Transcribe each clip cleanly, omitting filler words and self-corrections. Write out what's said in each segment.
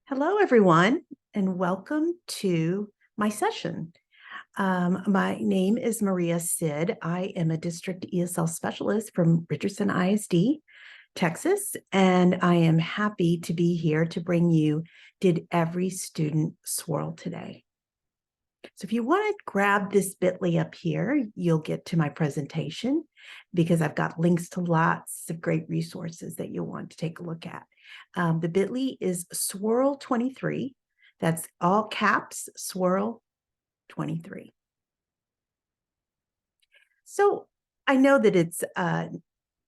Hello, everyone, and welcome to my session. My name is Maria Seid. I am a district ESL specialist from Richardson ISD, Texas, and I am happy to be here to bring you Did Every Student SWiRL Today? So if you want to grab this bit.ly up here, you'll get to my presentation because I've got links to lots of great resources that you'll want to take a look at. The bit.ly is SWiRL 23. That's all caps, SWiRL 23. So I know that it's a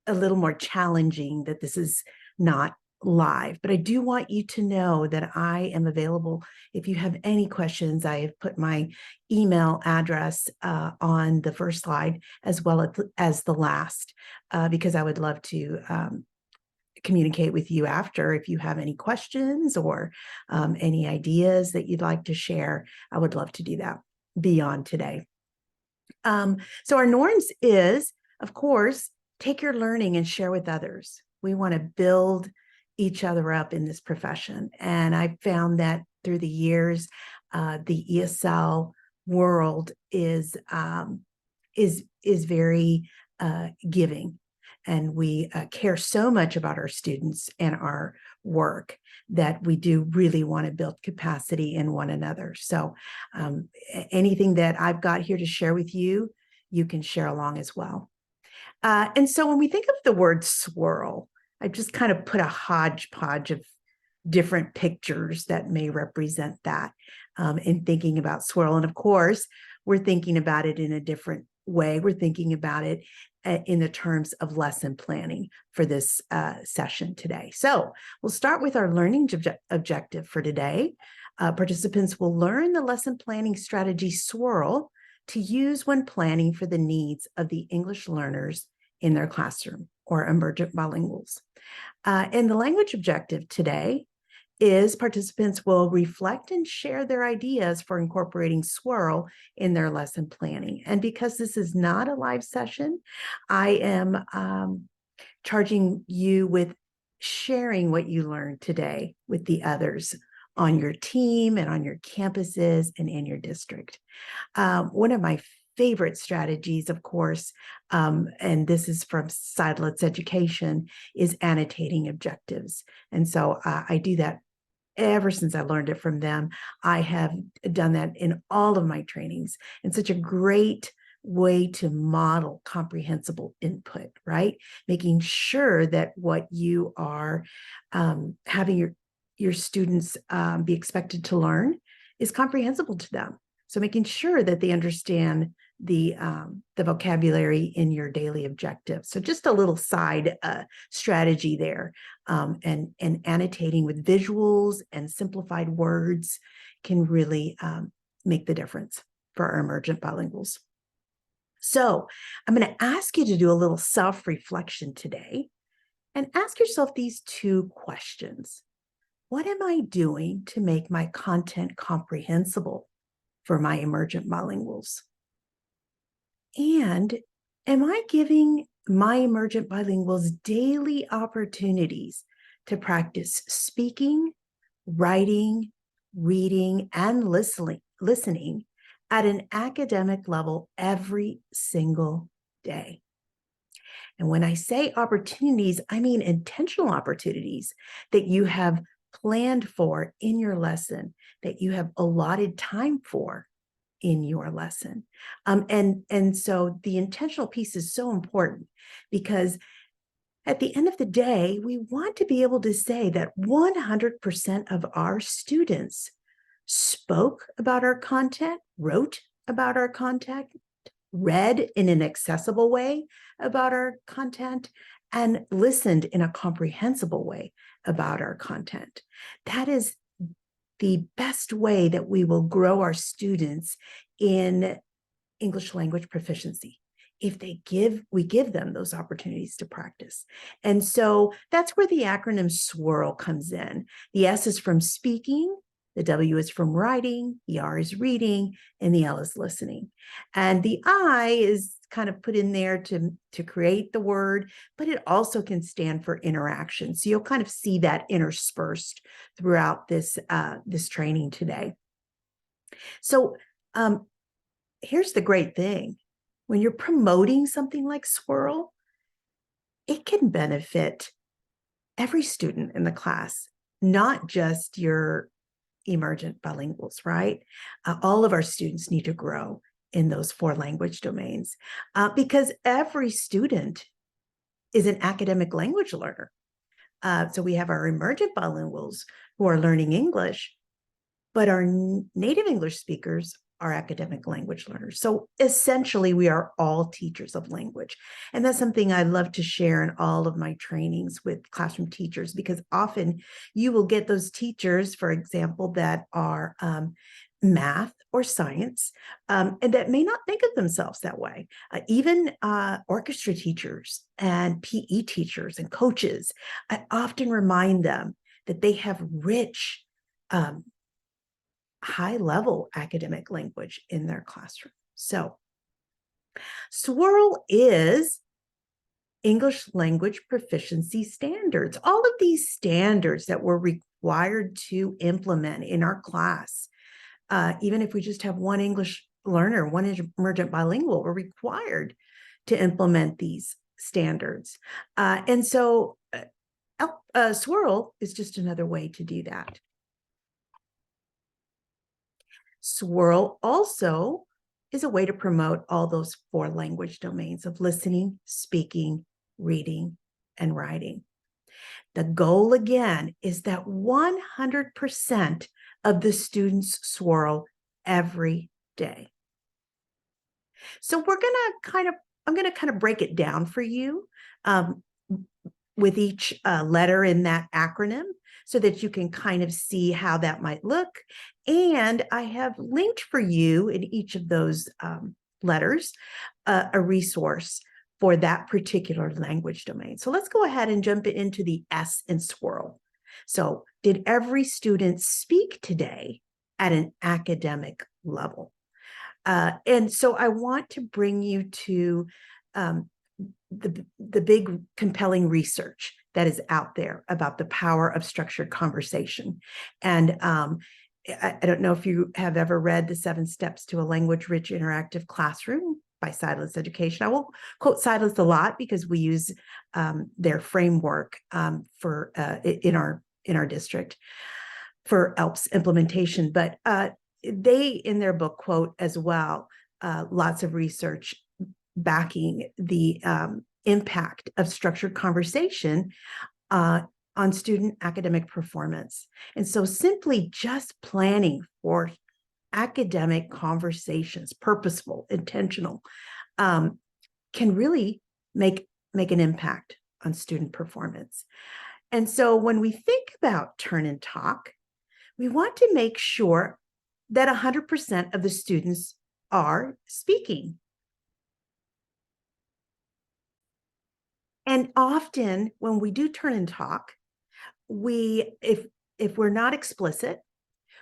little more challenging that this is not live, but I do want you to know that I am available. If you have any questions, I have put my email address on the first slide as well as the last, because I would love to communicate with you after if you have any questions or any ideas that you'd like to share. I would love to do that beyond today. So our norms is, of course, take your learning and share with others. We want to build each other up in this profession. And I found that through the years, the ESL world is very giving. And we care so much about our students and our work that we do really want to build capacity in one another. So anything that I've got here to share with you, you can share along as well. And so when we think of the word SWiRL, I just kind of put a hodgepodge of different pictures that may represent that in thinking about SWiRL. And of course, we're thinking about it in a different way. We're thinking about it in the terms of lesson planning for this session today. So we'll start with our learning objective for today. Participants will learn the lesson planning strategy SWiRL to use when planning for the needs of the English learners in their classroom or emergent bilinguals. And the language objective today is participants will reflect and share their ideas for incorporating SWiRL in their lesson planning. And because this is not a live session, I am charging you with sharing what you learned today with the others on your team and on your campuses and in your district. One of my favorite strategies, of course, and this is from Seid Education, is annotating objectives. And so I do that ever since I learned it from them. I have done that in all of my trainings, and such a great way to model comprehensible input, right? Making sure that what you are having your students be expected to learn is comprehensible to them. So making sure that they understand the vocabulary in your daily objectives. So just a little side strategy there, and annotating with visuals and simplified words can really make the difference for our emergent bilinguals. So I'm going to ask you to do a little self-reflection today and ask yourself these two questions. What am I doing to make my content comprehensible for my emergent bilinguals? And am I giving my emergent bilinguals daily opportunities to practice speaking, writing, reading, and listening at an academic level every single day? And when I say opportunities, I mean intentional opportunities that you have planned for in your lesson, that you have allotted time for in your lesson. And so the intentional piece is so important, because at the end of the day, we want to be able to say that 100% of our students spoke about our content, wrote about our content, read in an accessible way about our content, and listened in a comprehensible way about our content. That is the best way that we will grow our students in English language proficiency, if we give them those opportunities to practice. And so that's where the acronym SWiRL comes in. The S is from speaking, the W is from writing, the R is reading, and the L is listening. And the I is kind of put in there to create the word, but it also can stand for interaction. So you'll kind of see that interspersed throughout this training today. So here's the great thing. When you're promoting something like SWiRL, it can benefit every student in the class, not just your emergent bilinguals, right? All of our students need to grow in those 4 language domains because every student is an academic language learner. So we have our emergent bilinguals who are learning English, but our native English speakers are academic language learners. So essentially, we are all teachers of language. And that's something I love to share in all of my trainings with classroom teachers, because often you will get those teachers, for example, that are math or science, and that may not think of themselves that way. Even orchestra teachers and PE teachers and coaches, I often remind them that they have rich, high-level academic language in their classroom. So SWiRL is English language proficiency standards. All of these standards that we're required to implement in our class, even if we just have one English learner, one emergent bilingual, we're required to implement these standards. And so SWiRL is just another way to do that. SWiRL also is a way to promote all those 4 language domains of listening, speaking, reading, and writing. The goal, again, is that 100% of the students SWiRL every day. So I'm going to kind of break it down for you with each letter in that acronym, so that you can kind of see how that might look. And I have linked for you in each of those letters a resource for that particular language domain. So let's go ahead and jump into the S in SWiRL. So did every student speak today at an academic level? And so I want to bring you to the big compelling research that is out there about the power of structured conversation. And I don't know if you have ever read The 7 Steps to a Language-Rich Interactive Classroom by Seid Education. I won't quote Seid a lot because we use their framework for in our district for ELPS implementation, but they in their book quote as well lots of research backing the impact of structured conversation on student academic performance. And so simply just planning for academic conversations, purposeful, intentional, can really make an impact on student performance. And so when we think about turn and talk, we want to make sure that 100% of the students are speaking. And often when we do turn and talk, if we're not explicit,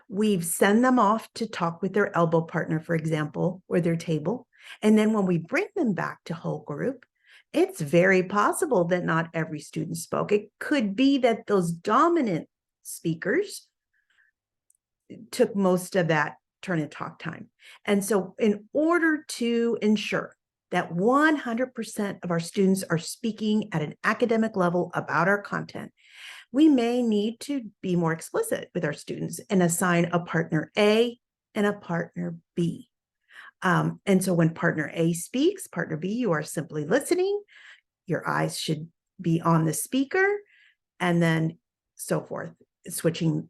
we send them off to talk with their elbow partner, for example, or their table. And then when we bring them back to whole group, it's very possible that not every student spoke. It could be that those dominant speakers took most of that turn and talk time. And so in order to ensure that 100% of our students are speaking at an academic level about our content, we may need to be more explicit with our students and assign a partner A and a partner B. And so when partner A speaks, partner B, you are simply listening. Your eyes should be on the speaker, and then so forth, switching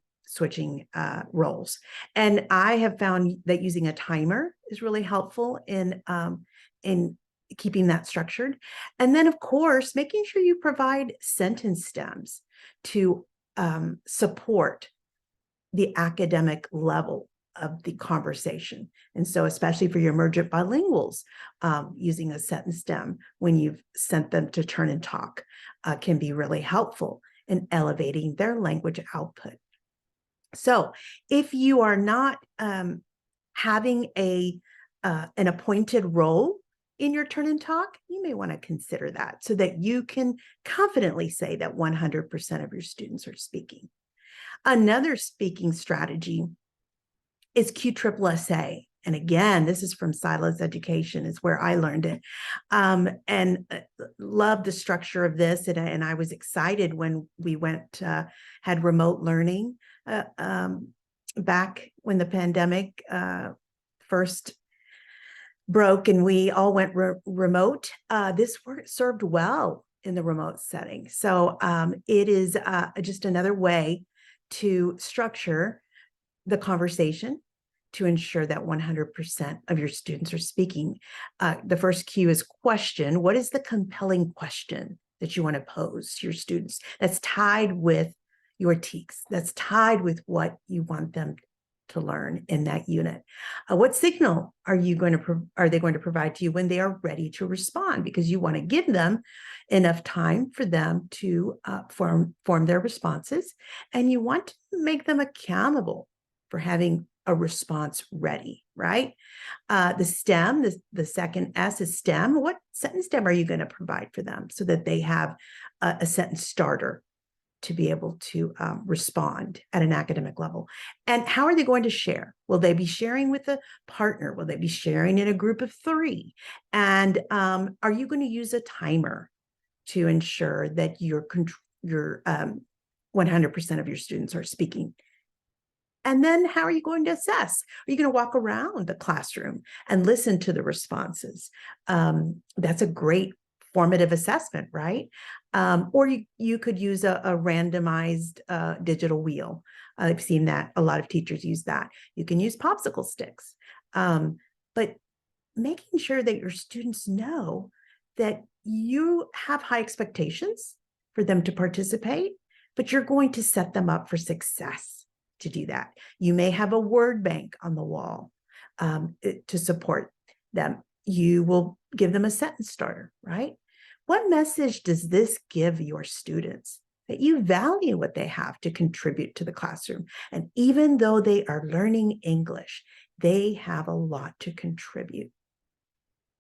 roles. And I have found that using a timer is really helpful in keeping that structured. And then, of course, making sure you provide sentence stems to support the academic level of the conversation. And so especially for your emergent bilinguals, using a sentence stem when you've sent them to turn and talk can be really helpful in elevating their language output. So if you are not having an appointed role in your turn and talk, you may want to consider that so that you can confidently say that 100% of your students are speaking. Another speaking strategy is QSSA. And again, this is from Silas Education, is where I learned it. And love the structure of this. And I was excited when we had remote learning back when the pandemic first broke and we all went remote. This served well in the remote setting. So it is just another way to structure the conversation to ensure that 100% of your students are speaking. The first cue is question. What is the compelling question that you want to pose to your students that's tied with your TEKS, that's tied with what you want them to learn in that unit? What signal are they going to provide to you when they are ready to respond? Because you want to give them enough time for them to form their responses, and you want to make them accountable for having a response ready, right? The STEM, the second S is STEM. What sentence stem are you going to provide for them so that they have a sentence starter to be able to respond at an academic level? And how are they going to share? Will they be sharing with a partner? Will they be sharing in a group of 3? And are you going to use a timer to ensure that your 100% of your students are speaking? And then how are you going to assess? Are you going to walk around the classroom and listen to the responses? That's a great formative assessment, right? Or you could use a randomized digital wheel. I've seen that. A lot of teachers use that. You can use popsicle sticks. But making sure that your students know that you have high expectations for them to participate, but you're going to set them up for success to do that. You may have a word bank on the wall to support them. You will give them a sentence starter, right? What message does this give your students? That you value what they have to contribute to the classroom. And even though they are learning English, they have a lot to contribute.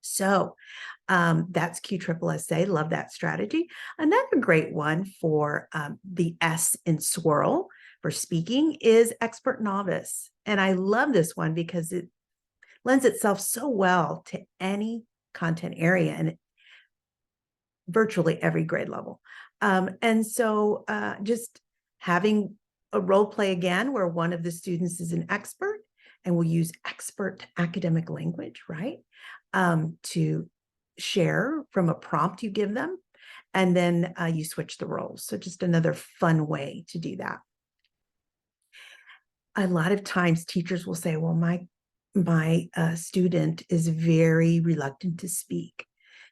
So that's QSSA. Love that strategy. Another great one for the S in SWiRL for speaking is expert novice. And I love this one because it lends itself so well to any content area and virtually every grade level. And so just having a role play again where one of the students is an expert and will use expert academic language, right? To share from a prompt you give them, and then you switch the roles. So just another fun way to do that. A lot of times teachers will say, well, my student is very reluctant to speak.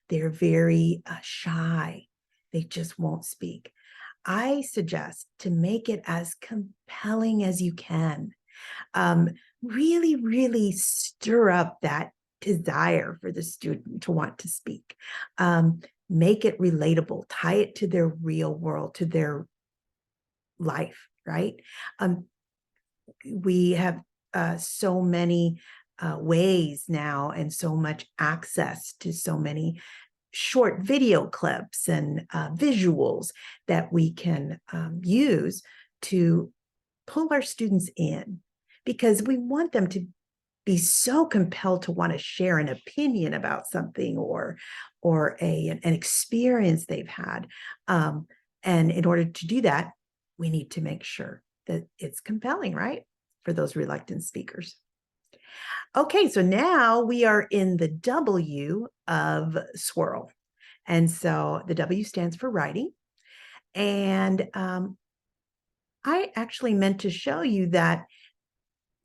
They're very shy. They just won't speak. I suggest to make it as compelling as you can. Really, really stir up that desire for the student to want to speak. Make it relatable, tie it to their real world, to their life, right? We have so many ways now and so much access to so many short video clips and visuals that we can use to pull our students in, because we want them to be so compelled to want to share an opinion about something or an experience they've had. And in order to do that, we need to make sure that it's compelling, right? For those reluctant speakers. Okay, so now we are in the W of SWiRL. And so the W stands for writing. And I actually meant to show you that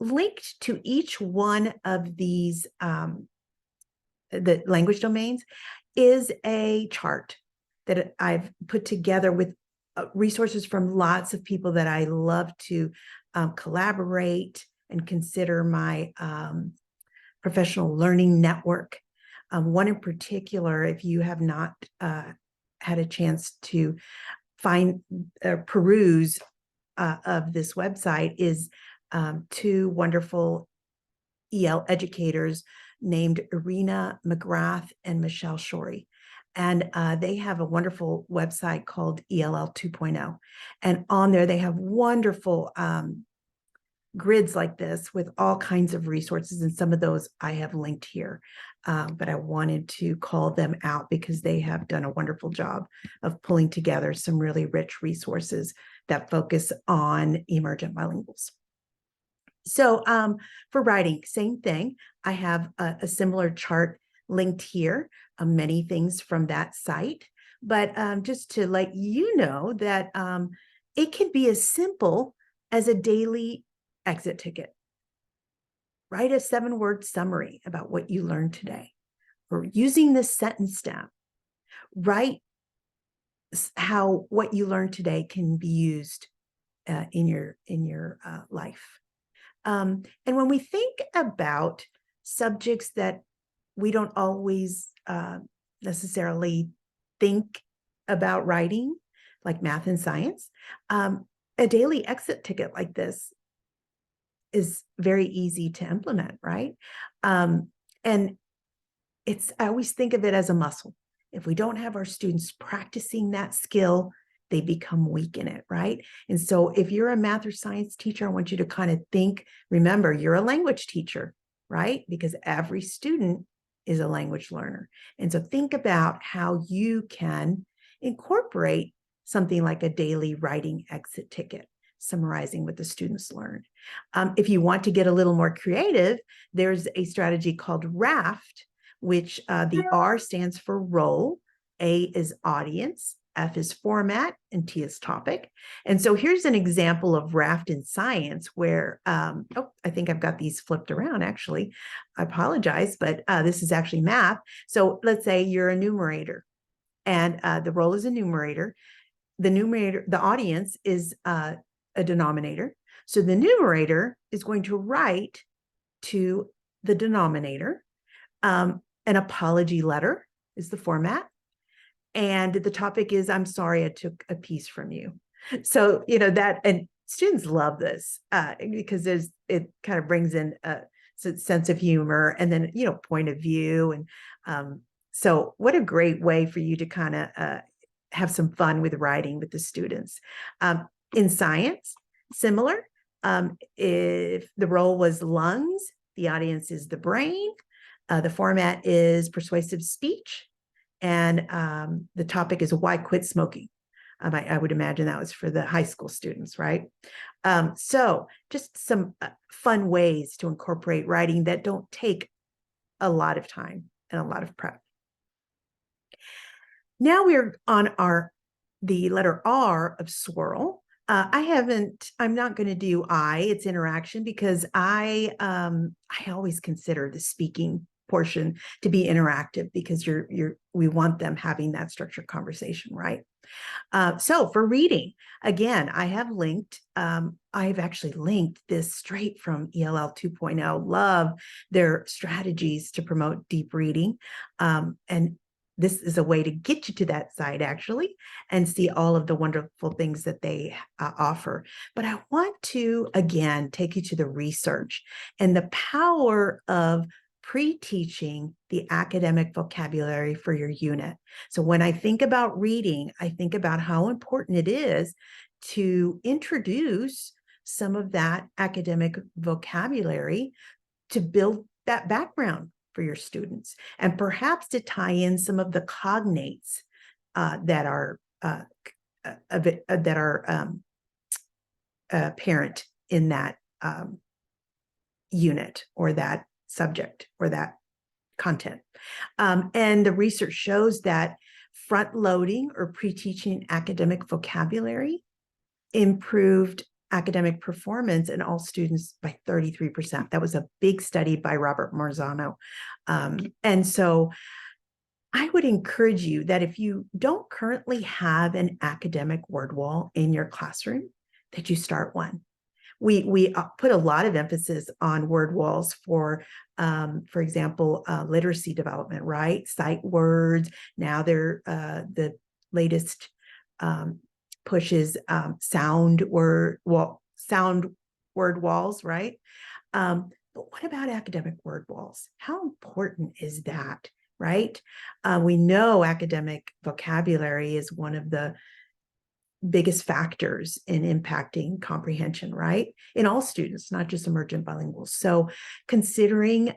linked to each one of these, the language domains, is a chart that I've put together with resources from lots of people that I love to collaborate and consider my professional learning network. One in particular, if you have not had a chance to peruse of this website, is 2 wonderful EL educators, named Irina McGrath and Michelle Shorey. And they have a wonderful website called ELL 2.0. And on there, they have wonderful grids like this with all kinds of resources. And some of those I have linked here. But I wanted to call them out because they have done a wonderful job of pulling together some really rich resources that focus on emergent bilinguals. So for writing, same thing. I have a similar chart linked here, many things from that site. But just to let you know that it can be as simple as a daily exit ticket. Write a 7-word summary about what you learned today, or using this sentence stem. Write how what you learned today can be used in your life. And when we think about subjects that we don't always necessarily think about writing, like math and science, a daily exit ticket like this is very easy to implement, right? And I always think of it as a muscle. If we don't have our students practicing that skill, they become weak in it, right? And so if you're a math or science teacher, I want you to kind of think, remember, you're a language teacher, right? Because every student is a language learner. And so think about how you can incorporate something like a daily writing exit ticket, summarizing what the students learned. If you want to get a little more creative, there's a strategy called RAFT, which the R stands for role, A is audience, F is format, and T is topic. And so here's an example of RAFT in science where, I think I've got these flipped around actually. I apologize, but this is actually math. So let's say you're a numerator and the role is a numerator. The audience is a denominator. So the numerator is going to write to the denominator. An apology letter is the format. And the topic is, I'm sorry I took a piece from you. So, that, and students love this because it kind of brings in a sense of humor and then, point of view. And so what a great way for you to kind of have some fun with writing with the students. In science, similar. If the role was lungs, the audience is the brain. The format is persuasive speech. And the topic is why quit smoking. I would imagine that was for the high school students, right? So just some fun ways to incorporate writing that don't take a lot of time and a lot of prep. Now we're on the letter R of SWiRL. I'm not going to do it's interaction, because I always consider the speaking portion to be interactive, because we want them having that structured conversation, right? So for reading, again, I've actually linked this straight from ELL 2.0. Love their strategies to promote deep reading. And this is a way to get you to that site actually and see all of the wonderful things that they offer. But I want to, again, take you to the research and the power of pre-teaching the academic vocabulary for your unit. So when I think about reading, I think about how important it is to introduce some of that academic vocabulary to build that background for your students, and perhaps to tie in some of the cognates that are apparent in that unit or that subject or that content. And the research shows that front-loading or pre-teaching academic vocabulary improved academic performance in all students by 33%. That was a big study by Robert Marzano. And so I would encourage you that if you don't currently have an academic word wall in your classroom, that you start one. We put a lot of emphasis on word walls for example, literacy development, right? Sight words. Now they're the latest pushes sound word walls, right? But what about academic word walls? How important is that, right? We know academic vocabulary is one of the biggest factors in impacting comprehension, right? In all students, not just emergent bilinguals. So considering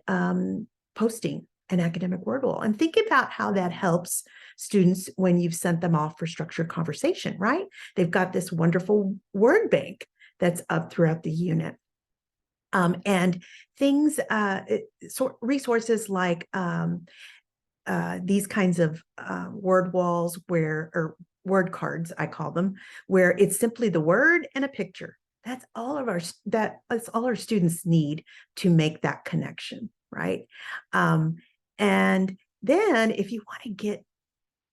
posting an academic word wall and think about how that helps students when you've sent them off for structured conversation, right? They've got this wonderful word bank that's up throughout the unit. And things, resources like these kinds of word walls or word cards, I call them, where it's simply the word and a picture. That's all our students need to make that connection, right? And then if you want to get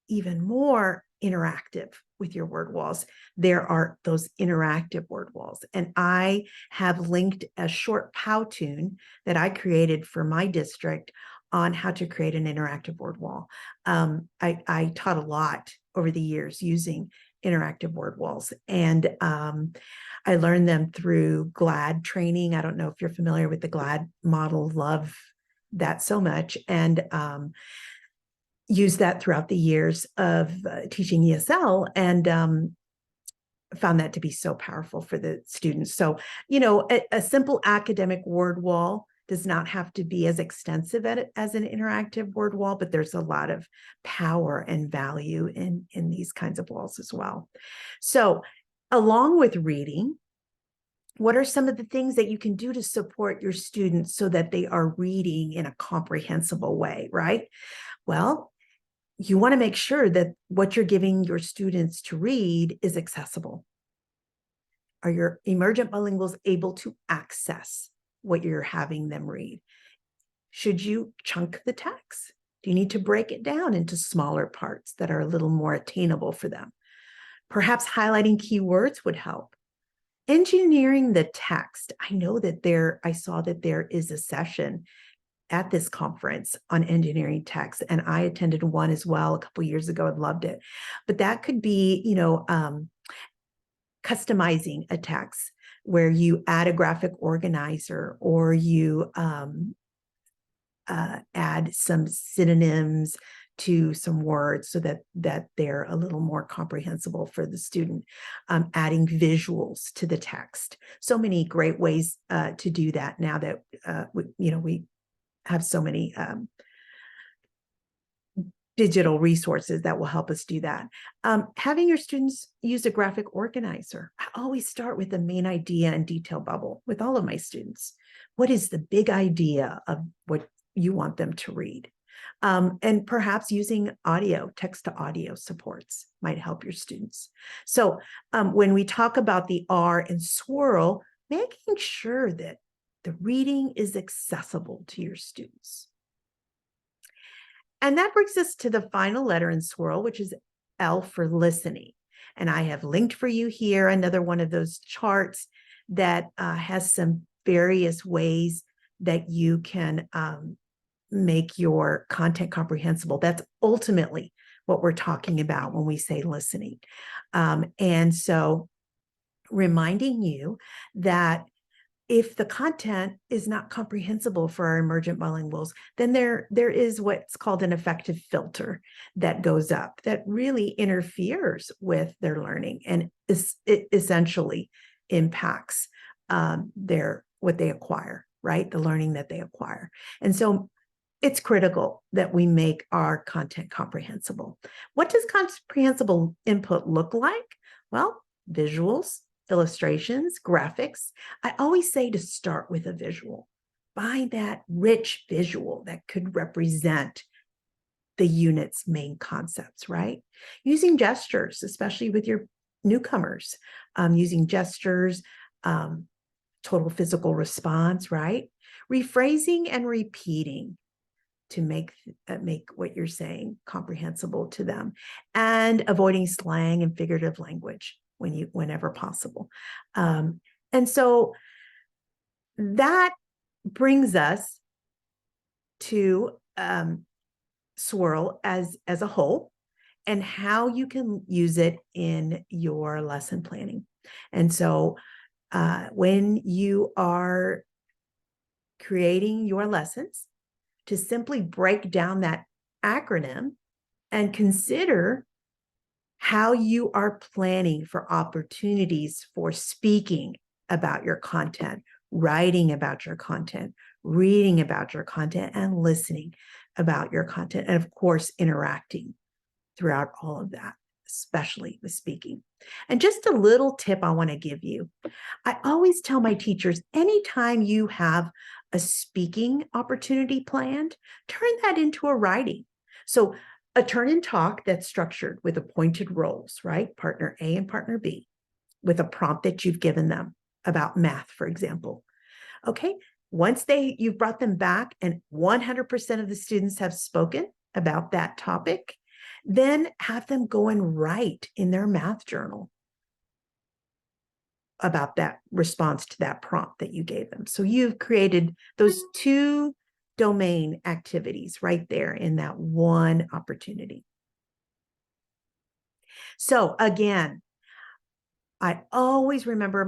even more interactive with your word walls, there are those interactive word walls. And I have linked a short Powtoon that I created for my district on how to create an interactive word wall. I taught a lot over the years using interactive word walls, and I learned them through GLAD training. I don't know if you're familiar with the GLAD model, love that so much, and used that throughout the years of teaching ESL, and found that to be so powerful for the students. So, you know, a simple academic word wall does not have to be as extensive as an interactive word wall, but there's a lot of power and value in these kinds of walls as well. So along with reading, what are some of the things that you can do to support your students so that they are reading in a comprehensible way, right? Well, you want to make sure that what you're giving your students to read is accessible. Are your emergent bilinguals able to access what you're having them read? Should you chunk the text? Do you need to break it down into smaller parts that are a little more attainable for them? Perhaps highlighting keywords would help. Engineering the text. I saw that there is a session at this conference on engineering text, and I attended one as well a couple of years ago and loved it. But that could be, you know, customizing a text where you add a graphic organizer, or you add some synonyms to some words so that they're a little more comprehensible for the student. Adding visuals to the text. So many great ways to do that now that we have so many digital resources that will help us do that. Having your students use a graphic organizer. I always start with the main idea and detail bubble with all of my students. What is the big idea of what you want them to read? And perhaps using audio, text to audio supports might help your students. So when we talk about the R and SWiRL, making sure that the reading is accessible to your students. And that brings us to the final letter in SWiRL, which is L for listening. And I have linked for you here another one of those charts that has some various ways that you can make your content comprehensible. That's ultimately what we're talking about when we say listening. And so reminding you that if the content is not comprehensible for our emergent bilinguals, then there is what's called an effective filter that goes up that really interferes with their learning, and it essentially impacts what they acquire, right? The learning that they acquire. And so it's critical that we make our content comprehensible. What does comprehensible input look like? Well, visuals, illustrations, graphics. I always say to start with a visual. Find that rich visual that could represent the unit's main concepts, right? Using gestures, especially with your newcomers, using gestures, total physical response, right? Rephrasing and repeating to make what you're saying comprehensible to them, and avoiding slang and figurative language whenever possible. And so that brings us to SWiRL as a whole, and how you can use it in your lesson planning. And so when you are creating your lessons, to simply break down that acronym and consider how you are planning for opportunities for speaking about your content, writing about your content, reading about your content, and listening about your content, and of course, interacting throughout all of that, especially with speaking. And just a little tip I want to give you. I always tell my teachers, anytime you have a speaking opportunity planned, turn that into a writing. So a turn and talk that's structured with appointed roles, right? Partner A and partner B, with a prompt that you've given them about math, for example. Okay, once you've brought them back and 100% of the students have spoken about that topic, then have them go and write in their math journal about that response to that prompt that you gave them. So you've created those two domain activities right there in that one opportunity. So again, I always remember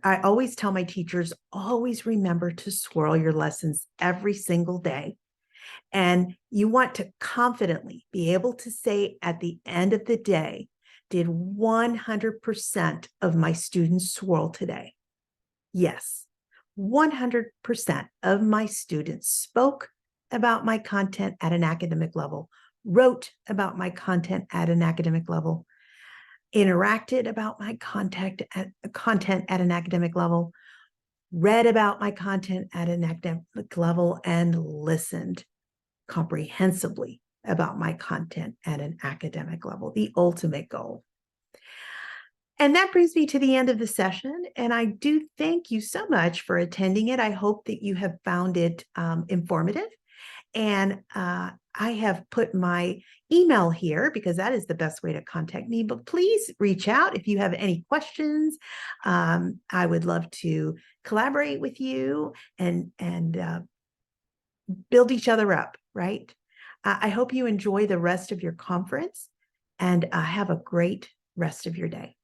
I always tell my teachers, always remember to SWiRL your lessons every single day. And you want to confidently be able to say at the end of the day, did 100% of my students SWiRL today? Yes, 100% of my students spoke about my content at an academic level, wrote about my content at an academic level, interacted about my content at an academic level, read about my content at an academic level, and listened comprehensively about my content at an academic level, the ultimate goal. And that brings me to the end of the session. And I do thank you so much for attending it. I hope that you have found it informative. And I have put my email here because that is the best way to contact me. But please reach out if you have any questions. I would love to collaborate with you and build each other up, right? I hope you enjoy the rest of your conference and have a great rest of your day.